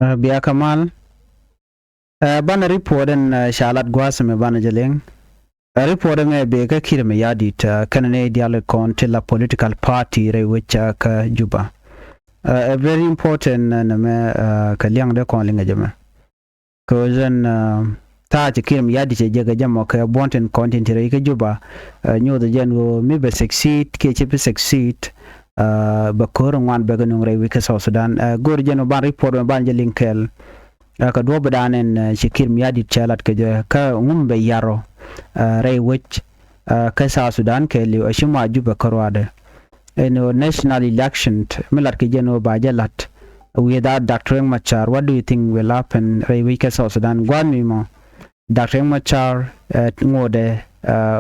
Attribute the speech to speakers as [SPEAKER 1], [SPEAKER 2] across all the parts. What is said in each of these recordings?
[SPEAKER 1] Biya Kamal bana reporten shalat gwasme bana jaleng reporten me be ka kirme yadi ta kanane diaal kon till a political party re which ka juba a very important na me ka liang de kon linga jama ko zen ta ti kirme yadi je jaga jama ka bonten content re ka juba nyo de jango me be succeed ke che succeed bakor ngwan be ganung re wika South Sudan gor jeno ban report ban je linkel ka do badanen shikir miyadi chalat ka ngumbe yaro re which ka South Sudan ke li ashima juba karwade eno national election milat ke jeno ba jalat without Dr. Machar. What do you think will happen re wika South Sudan gwan mi mo Dr. Machar ngode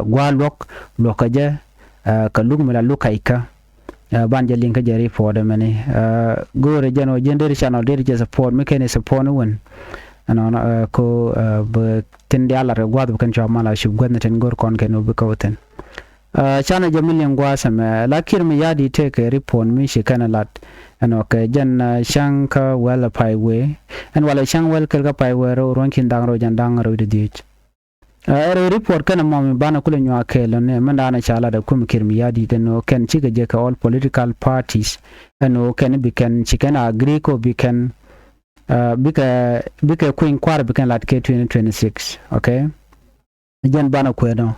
[SPEAKER 1] gwalok lokaje ka lugmela lukaika banja linka jari for the many gore jano gender channel der je support me ken support no won ana ko be tende ala re gwad kan chamala shi gwadna ten gor kon ken be kawten chana jamilin gwasa me lakir me yadi take report mi shi kana lat ano ke jan shanka wala paiwe and wala shang wel kelga paiwe ro ronkin dangro jandang ro didich report kana mami bana kule nywa kelo ne mandana chala da kum kirmi yadi no ken chiga je ka all political parties no ken bikan chicken agree ko bikan bika queen kwar bikan lat ke 2026 okay jan bana ko no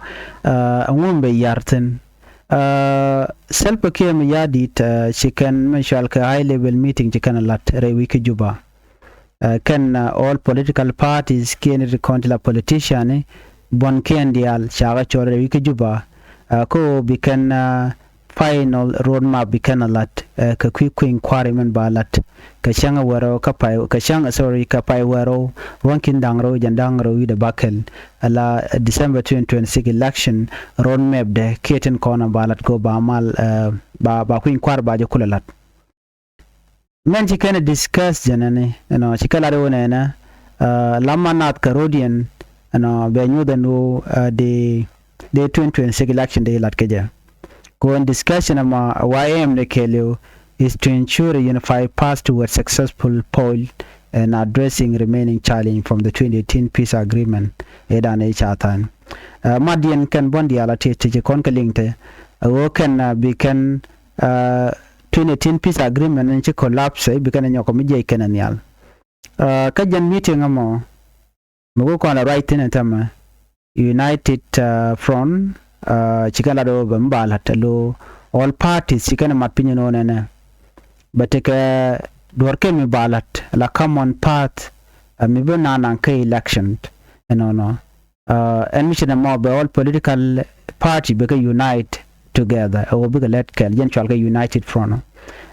[SPEAKER 1] ngombe yarten self kirmi yadi ta chicken mashal ka high level meeting chicken lat re wiki juba ken all political parties ken reconcile politician bon ken dial shaga chore wiki juba ko bikan final roadmap bikan alat ka queen quarryman balat ka shanga waro ka pai ka shanga sorry ka pai waro wankin dangro jandangro wi de bakel ala December 2026 election roadmap de keten kona balat go ba mal ba queen kwar ba je kulalat men ci kana discuss janane no ci kala do nena lamanat karodian no be nyuda no de 2026 election day lat keja ko in discussion ama ym ne kelio is to ensure a unified path toward successful poll and addressing remaining challenge from the 2018 peace agreement edan e chatan madian kan bondi ala te kon kalingte wo kan be kan 2018 peace agreement and che collapse because nyoko mije kenanial ka jan meeting amo mugo ko na right in tama united front chikala do bambala talo all parties chikana mapinyo no nene but ka dorke mi balat la common path mi bana nan ka election no and mission mo be all political party be unite together or big let kel jen chalga united front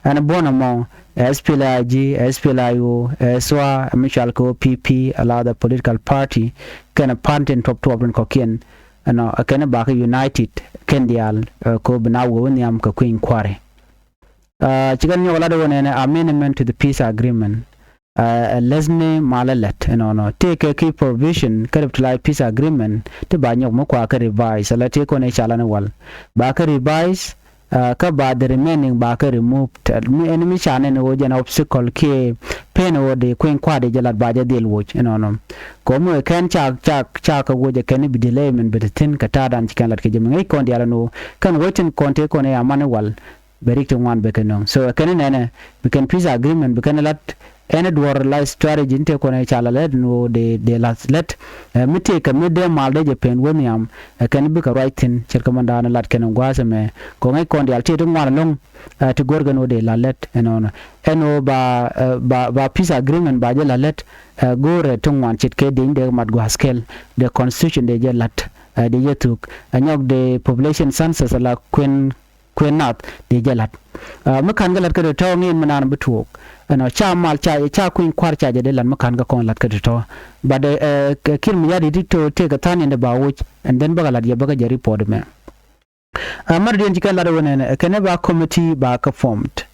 [SPEAKER 1] and bonamo SPLIG SPLIO SWA Michal ko PP allow the political party can a patent top and kokien and can back united kendial ko banawo niam ka queen kware chigan yo lado ne amendment to the peace agreement lesne malalet no take a key provision to peace agreement to banyo mo kwa ka revise la te ko ne chala ne wal ba ka revise ka ba the remaining ba ka removed enemy chane no jana obstacle ke pen o de queen kwade jalat ba ja del watch no ko mo ken cha ka woje ken bi delay men betin ka tadan chikan lat ke jemi ko ndiala no kan waiting konte ko ne amane wal berik wan bekenom so ken ne we can peace agreement we can lat any dwar life strategy inte ko ne chala led no de last let mite ka mide malde je pen woniam kan bi ka writing cirka mandana lat ken gwasa me ko ngai kon dial te dum wala long to gorgano de la let eno ba peace agreement ba je la let gore tungwan chitke de mat gwaskel the constitution de je lat de yetuk anyok de population census la kwenat de je lat makan galat ka to ngin manan betuk no cha mal cha queen kwar cha de lan makan ga kon lat ka to but kir mi yadi to te ka tan in the bawuch and then bagalat ya baga jari pod me amar den jikala do ne kene ba committee ba ka formed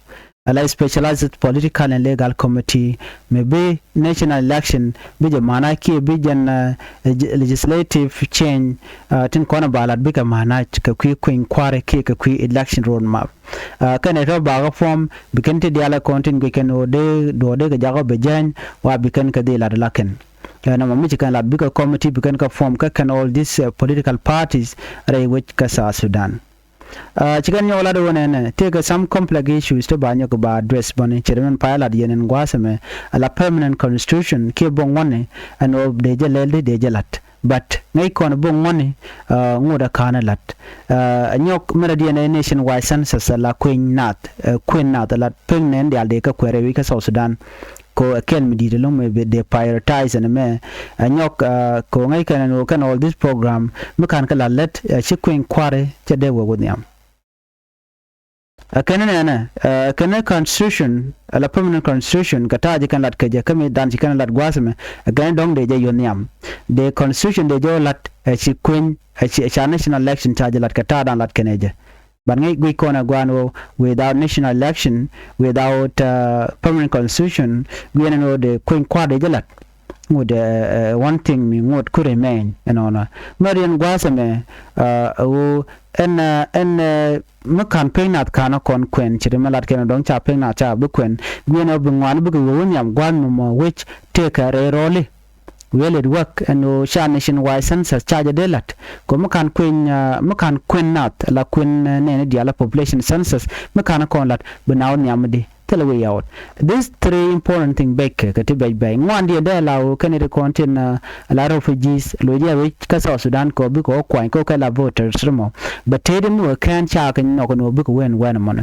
[SPEAKER 1] a specialized political and legal committee maybe national election bija mana ki bijan legislative change tin kona balat bika mana ka kuëny kware ki ka election roadmap kana to baga form bikan te diala content ke kan ode do de ga jago bejan wa bikan ka de la laken na mami kan la bika committee bikan ka form ka kan all these political parties are which ka sa Sudan chicken yola do ne take some complex issues to banyo ko ba address bone chairman pilot yenen gwasame la permanent constitution ke bon one and of de jelelde de jelat but ngai kon bon one ngoda kana lat nyok meridian nationwide census la kuëny nat la pengen de alde ka kwere wi ka South Sudan ko ken mi di long me de prioritize and me nyok ko ngai kan no kan all this program me kan ka la let chi kuëny kware che de wo nyam kana constitution la permanent constitution kata je kan lat ke je kame dan chi kan lat gwasme gan dong de je yonyam de constitution de jo lat chi kuëny chi national election charge lat kata dan lat keneje but ngai gui kona gwano without national election without permanent constitution we know the kuëny kwade je lat would one thing me would could remain na marian gwasme en me campaign at kana kon kuëny chiri malat ken dong cha peng na cha bu kuëny gweno bu ngwan bu wonyam gwan mo which take a role will it work and sha nationwide census charge de lat ko me kan kuëny nat la kuëny ne diala population census me kan kon lat bu naw nyamdi tell way out these three important thing back ka ti bay ngwan dia de la o kan re contain a lot of refugees lo dia we ka South Sudan ko bi ko kwany ko ka la voters mo but tedi mo kan cha kan no ko bi ko wen mo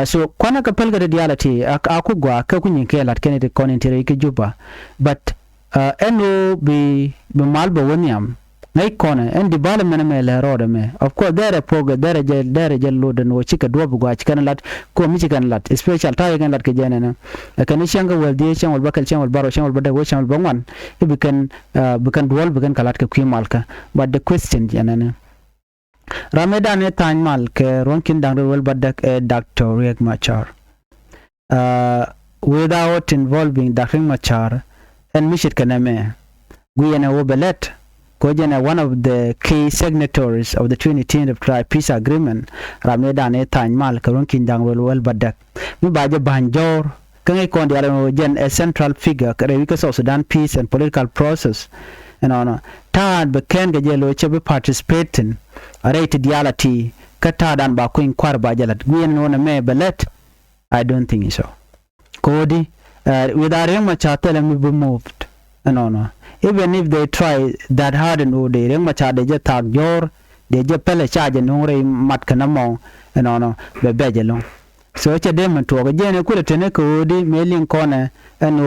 [SPEAKER 1] so kwana ka pelga de diality aku gwa ka kunyin ke lat kan re contain ke juba but eno bi malbo wonyam ngai kona en development me la road me of course there program there je load no chika do bu gwa chika lat ko mi chika lat special ta kan lat ke jena na kan shanga wel die shanga bakal shanga baro shanga bada wo shanga bangwan ibi kan duɔl bukan kalat ke malka but the question jena Ramadan ne tan mal ke ronkin dang wel bada Dr. Riek Machar without involving Dr. Machar and mishit kaname guyena wo belet Kojana, one of the key signatories of the 2010 of Tribe Peace Agreement, Ramadan Etan Mal, Karunkin Dangwell Badak. Mubaja Banjor, Kangai Kondi Jen, a central figure, because of Sudan peace and political process. And on Tad Bekan Gajelo Chebe participating, a rated diality, Katadan Bakuin Quarbajalat, Gwen on a may belet. I don't think so. Cody, with our young Machata, we be moved. And on. Even if they try that hard and they ring macha they just tag your they just pele charge and hore mat kanamo and ono be bejelo so it's a demon to again ku tene ko di mailing corner and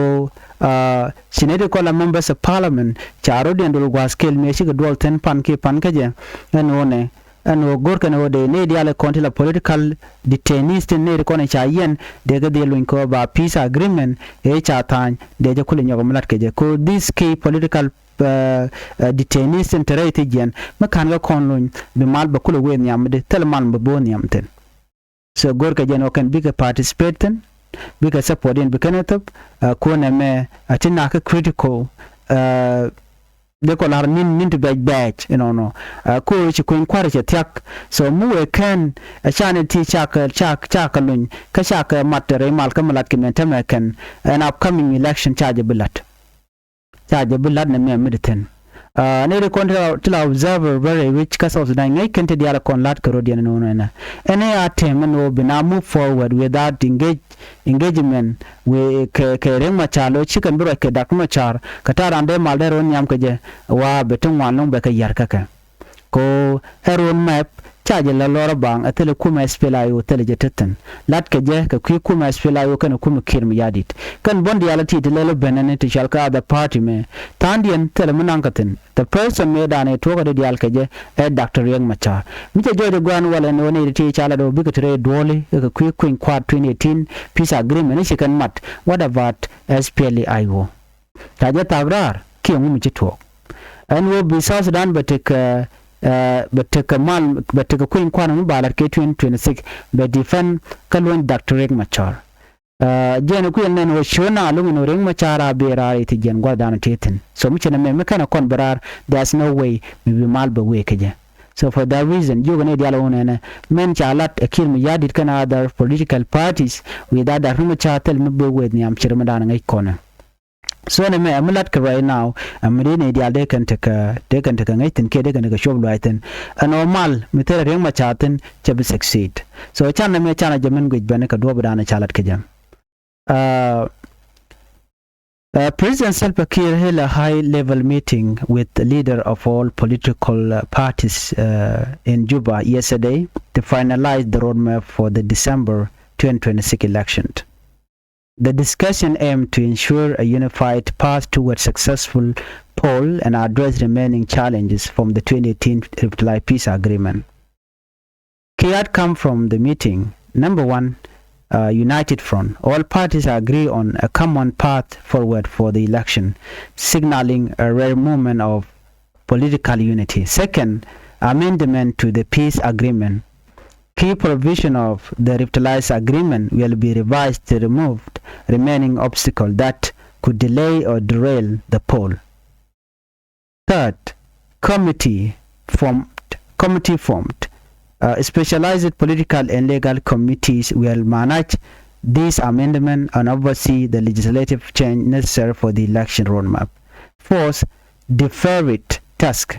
[SPEAKER 1] sinede ko la members of parliament charo den do gwa scale me shi duɔl 10 pan kaje and one and gor kan de ne diale konti la political detainees ne ko ne cha yen de ga de luin ko ba peace agreement e cha tan de je kule nyogo mlat ke je ko this key political detainees interate gen ma kan ga kon luin be mal ba kule wen yam de telman ba bon yam ten so gor ka je no kan big participating big supporting be kanatop ko ne me atina ka critical de ko lar nin to badge no ko ci ko kware ci tak so mu we kan a chane ti chaka lun ka chaka matere mal ka malat ki men kan an upcoming election charge bulat ne me mediten ne de kontra to observer very which ka South Sudan ngai kan te diala kon lat ka rodian no na ene a tem no bina move forward without engagement we ke reng machalo chicken bro ke dak machar katara ande malde ron nyam ke je wa betun wanong be ka yar ka ko eron map charge la lora bang atele kuma spelayo tele jetetan lat ke je ka kuma spelayo kan kuma kirm yadit kan bon diality de lelo benene to shalka the party me tandian tele munankatin the person me dane to ga dial ke je e Dr. Riek Machar mi je jodo gwan wala no ne ti chala do bigatre dole ka kuëny kwad 2018 peace agreement shi kan mat what about SPLA-IO taje tabrar ki ngu mi to and wo bi South Sudan batik beteka kuëny kwana balat ke 2026 be defend kalon Dr. Riek Machar jen ku nen wo shona lungu Riek Machar abira iti jen gwadana titin so muchena me kana kon barar there's no way we be mal be we keje. So for that reason, you gonna dial on men chalat a kill me yadit can other political parties with other chatel me be with me am chirmadan ngai kona. So ne me amulat ka right now am rene dial de kan taka ngai tin ke de kan ka show lighten a normal me tere Riek Machaten chabe succeed. So chana me chana jamin gwej bane ka do badana chalat ke jam. President Salva Kiir held a high-level meeting with the leader of all political parties in Juba yesterday to finalize the roadmap for the December 2026 election. The discussion aimed to ensure a unified path towards successful poll and address remaining challenges from the 2018 Reply Peace Agreement. Key outcome from the meeting: number one, united front. All parties agree on a common path forward for the election, signaling a rare moment of political unity. Second, amendment to the peace agreement. Key provision of the revitalized agreement will be revised to remove remaining obstacles that could delay or derail the poll. Third, committee formed. Specialized political and legal committees will manage this amendment and oversee the legislative change necessary for the election roadmap. Fourth, deferred task.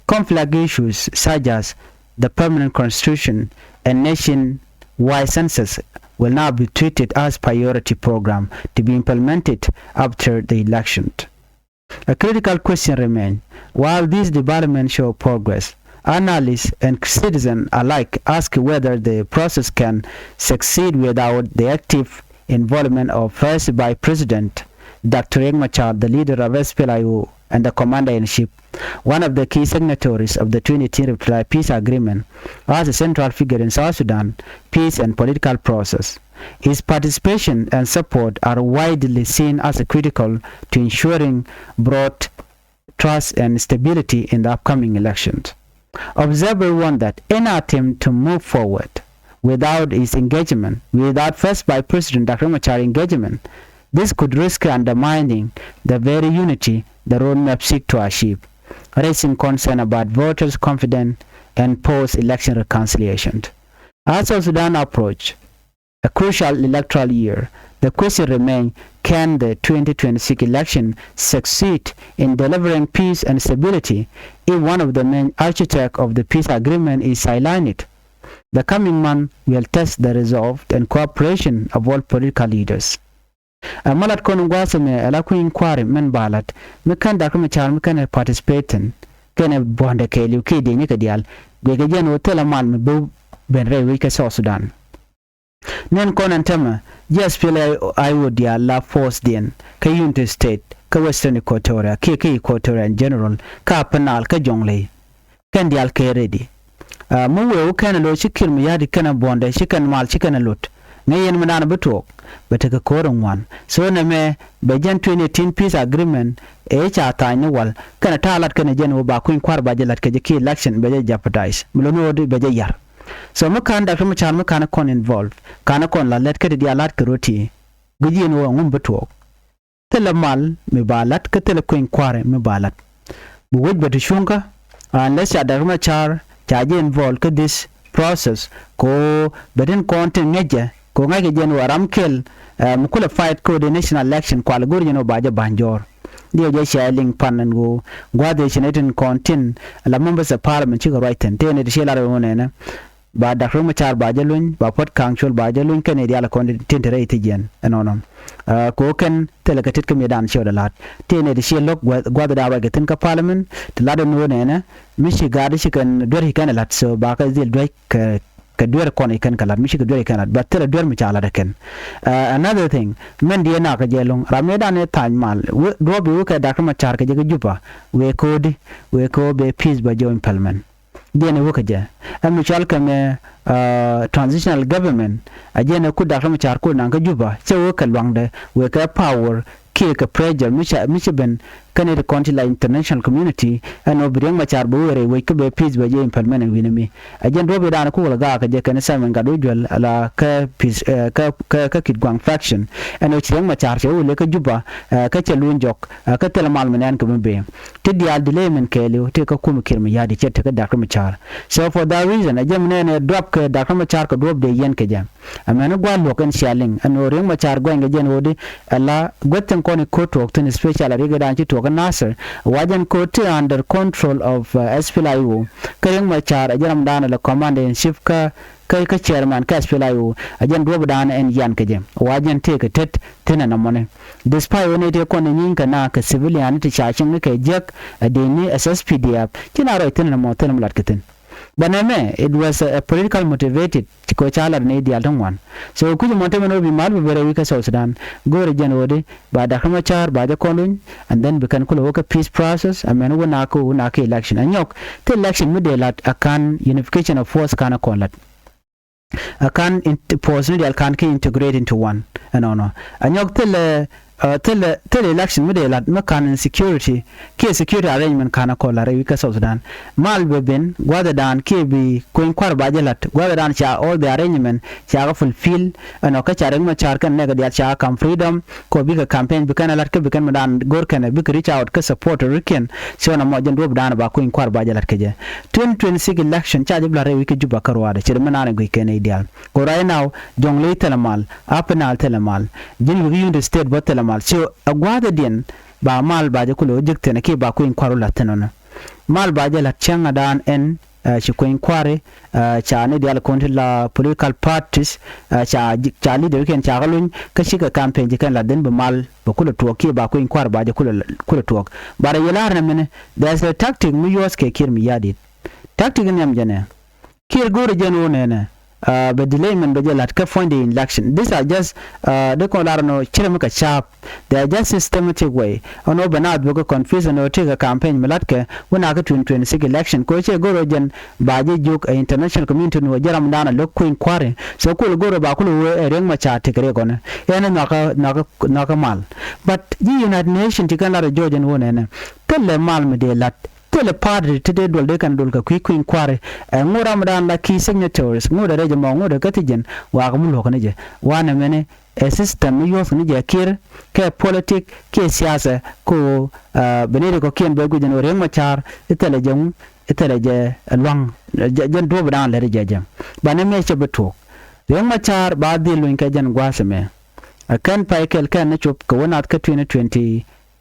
[SPEAKER 1] Conflict issues such as the permanent constitution and nation-wide census will now be treated as priority program to be implemented after the election. A critical question remains. While these developments show progress, analysts and citizens alike ask whether the process can succeed without the active involvement of first by President Dr. Riek Machar, the leader of SPLIO and the commander-in-chief, one of the key signatories of the 2018 Reply Peace Agreement, as a central figure in South Sudan peace and political process. His participation and support are widely seen as critical to ensuring broad trust and stability in the upcoming elections. Observers warn that any attempt to move forward without his engagement, without first by President Dr. Machar engagement, this could risk undermining the very unity the roadmap seeks to achieve, raising concern about voters' confidence and post-election reconciliation. As South Sudan approach a crucial electoral year, the question remains: can the 2026 election succeed in delivering peace and stability if one of the main architects of the peace agreement is silenced? The coming month will test the resolve and cooperation of all political leaders. Malat kon gwasame ala ku inquiry men balat me kan da kuma char me kan participating kan bonde ke lu ke de ni ka dial ge ge jen hotel mal me bu ben re wi ka South Sudan nen kon antama yes pele I would ya la force den ka United State ka Western Equatoria ke Equatoria in general ka penal ka jongle kan dial ke ready mu we kan lo shikir mu yadi kan bonde shikan mal shikan lot ngayen manana betok betaka koron wan so na me bejan 2018 peace agreement e cha ta ni wal kana talat kana jen wo ba kuin kwar ba jelat ke ki election be jeopardize mulono do be yar so mukan da kuma chan mukan kon involve kana kon la let ke di alat ke roti gujin wo ngum betok tele mal me balat ke tele kuin kware me balat bu woj betu shunka unless ya da kuma char cha je involve ke this process ko beden content ngeje ko ngake jen waram kel mukula fight ko the national election kwal gor yeno baje banjor dio je sharing panan go gwade shinatin content la members of parliament chiga right and tene de shela wona na ba da kuma char baje lun ba pot council baje lun ken dia la content rate jen anonom ko ken telekatit ke medan shoda lat tene de shelok gwade da baje tin ka parliament de la do wona na mishi gade shikan dor hikan lat so ba ka zil doi ka dwer kon ikan kalat mishi ka dwer ikan but tele dwer mi chala daken another thing men dia na ka jelong rameda ne tan mal do bi ka da ka char ka je juba we ko be peace ba jo implement dia ne ka je am chal ka me transitional government ajena ku da ka char ko na ka juba che wo ka lwangde we ka power ke ka pressure mishi ben kan it konti la international community and obreng machar bo were we ke be peace be implement and winami ajen do be dan ko ga ka je kan Simon gadu jwal ala ka peace ka kit gwang faction and obreng machar che le ka juba ka che lunjok ka tel mal menen ko be ti dial delay men kelu te ka kum kirma yadi che te ka dakar machar so for that reason ajem ne drop ka dakar machar ka drop de yen ke jam amana gwa lokan shaling and obreng machar gwa jen wodi ala gotten koni ko talk to special riga dan ci to nasir wajen ko te under control of SPLIO kayan machar ajaram dana la commander in chief ka chairman ka SPLIO ajan do dan en yan ka jem wajen te ka tet tena na mone despite woni te kon nin ka na ka civilian te chachin ka jek adeni SSPDF kina ro tena mo tena lat katen baname it was a political motivated ko chala ne dial tan wan so kuji monte meno bi mal be bere wika South Sudan gore jen wodi ba da kama char ba da konun and then bekan kulo woka peace process amen wona ko na ka election anyok the election mudelat akan unification of force kana konlat akan personally can integrate into one no anyok till election mudelat makan security ke security arrangement kana ko la rewi ka South Sudan mal beben gwada dan ke bi ko in kwar bajelat gwada dan cha all the arrangement cha ga fulfill ano ka cha ma char kan ne ga dia cha kam freedom ko bi ka campaign bi kana lat ka bi kan madan gor kana bi ka reach out ka support riken so na mo jen do dan ba ko in kwar bajelat ke je 2026 election cha jibla rewi ke juba karwa da chir manana go ke ne ideal ko right now jongle telemal apnal telemal jin wi in the state but so agwada din ba mal ba je kulo jikte na ke ba ko in kwaro latano mal ba je la changa dan en shi ko in kware cha ne dial konti la political parties cha leader ken cha galun ka shi ka campaign je kan la den ba mal ba kulo to ke ba ko in kwar ba je kulo to bara yelar na mene there's a tactic mu yos ke kir mi yadi tactic nyam jene kir gore jeno ne but delay men be lat ka find the election these are just they call no chiremka sharp they are just systematic way ono banad go confusion or take a campaign melatke wona ka 2026 election ko che goro jen baje juk international community no jaram dana lokko inquiry so ko goro ba ko reng ma cha tikre gona yana naka mal but the United Nations tikala jojen wona ne telle mal me de lat tele party today dol de kan dol ka quick inquiry ngora madan la key signatories ngora reje mo ngora katijen wa ga mulo kan je wana mene a system yo funi je kir ke politic ke siyasa ko benede ko ken be gujen ore machar itele jam itele je long jen do badan le je jam bana me che beto re machar ba de lo inka jen gwaseme kan paikel kan na chop ko wona ka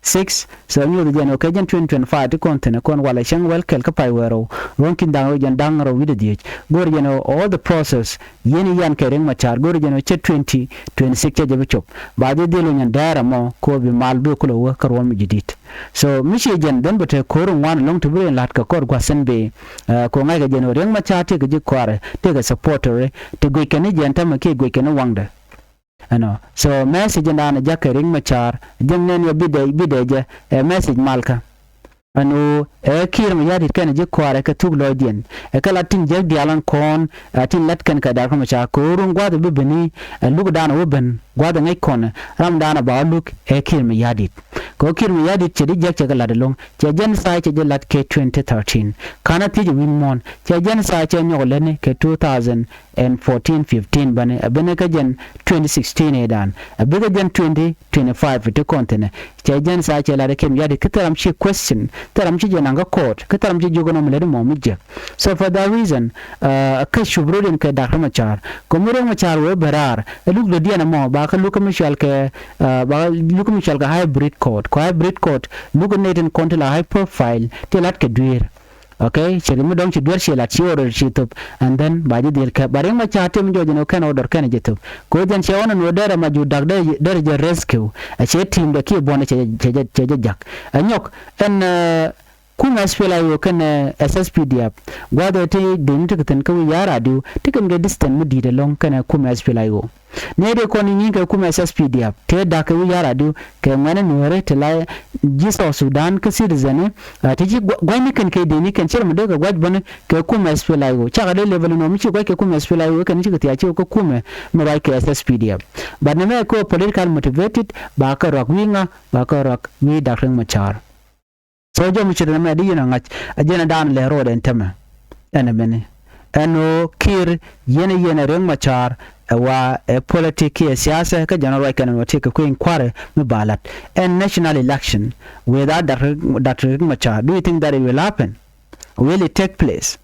[SPEAKER 1] 2026 so nyu de jeno ke jen 2025 to kontene kon wala shang wel kel ka pai wero ronkin dango jen dangro wide die gor jeno all the process yeni yan ke reng machar gor jeno che 2026 je be chop ba de lo nyan dara mo ko bi mal be ko lo kar won mi jidit so mishi jen den bete korun wan long to be lat ka kor gwasen be ko ngai ga jeno reng machar te ga kware te ga supporter te go ken jen ta ma ke go ken wangda ano so message na jakering machar jemnen yo bide je message malka ano kir mi yadi kan je kware ka tuglo dien kala tin je dialan kon tin lat kan ka da ko machar ko run gwado be beni lug dana wo ben gwado ngai kon ram dana ba luk kir mi yadi ko kir mi yadi che je che kala de long che jen sai che je lat ke 2013 kana ti je win mon che jen sai che nyole ne ke 2014-15 bane abene ka jen 2016 edan abega jen 2025 to kontene che jen sai che la de kem yadi kitaram chi question taram chi jenanga court kitaram chi jogono mele mo mije so for that reason ka shubrodin ka da machar ko mure machar we barar luk do diana mo ba ka luk mishal ke ba luk mishal ka hybrid court ko hybrid court luk neten kontela high profile telat ke duir okay chiri mu dong chi duir shi la chi order shi top and then ba ji dir ka bare ma cha tem joje no kan order kan je top ko jen che ona no dara ma ju dag de je rescue a che team de ki bona che jak anyok en kuma spela yo kan SSPDF gwada te din tikatan ka ya radio tikan ga distance mu di da long kana kuma spela yo ne de ko ni ka kuma SSPDF te da ka ya radio ka mana Nuer te la jiso Sudan ka citizen te ji gwani kan kai de ni kan cire mu daga gwad bane ka kuma spela yo cha ga level no mu ci gwa ka kuma spela yo kan ci ka ya ce ko kuma mu ba ka SSPDF ba ne me ko political motivated ba ka rock winga ba ka rock wi da kan machar so jo mu chira me di na ngach ajena dan le road entema ene meni eno kiir yene reng machar wa politiki siasa ka jana right kan wati ka kuëny kware me balat and national election without that reng machar. Do you think that it will happen? Will it take place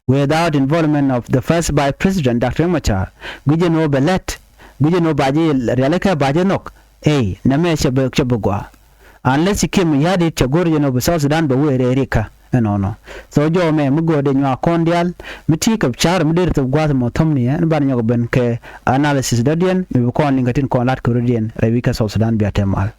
[SPEAKER 1] without involvement of the first vice president Dr. Machar? Guje no belet, guje no baje realeka baje nok. Hey, na me chebugwa. Unless you came yadi chagori no South Sudan be we erika. No. So jo me mugo de nywa kondial miti ka char mudir to gwa mo thomni en ban nyogo ben ke analysis dadien me ko ningatin ko lat ko redien rewika South Sudan bi atemal.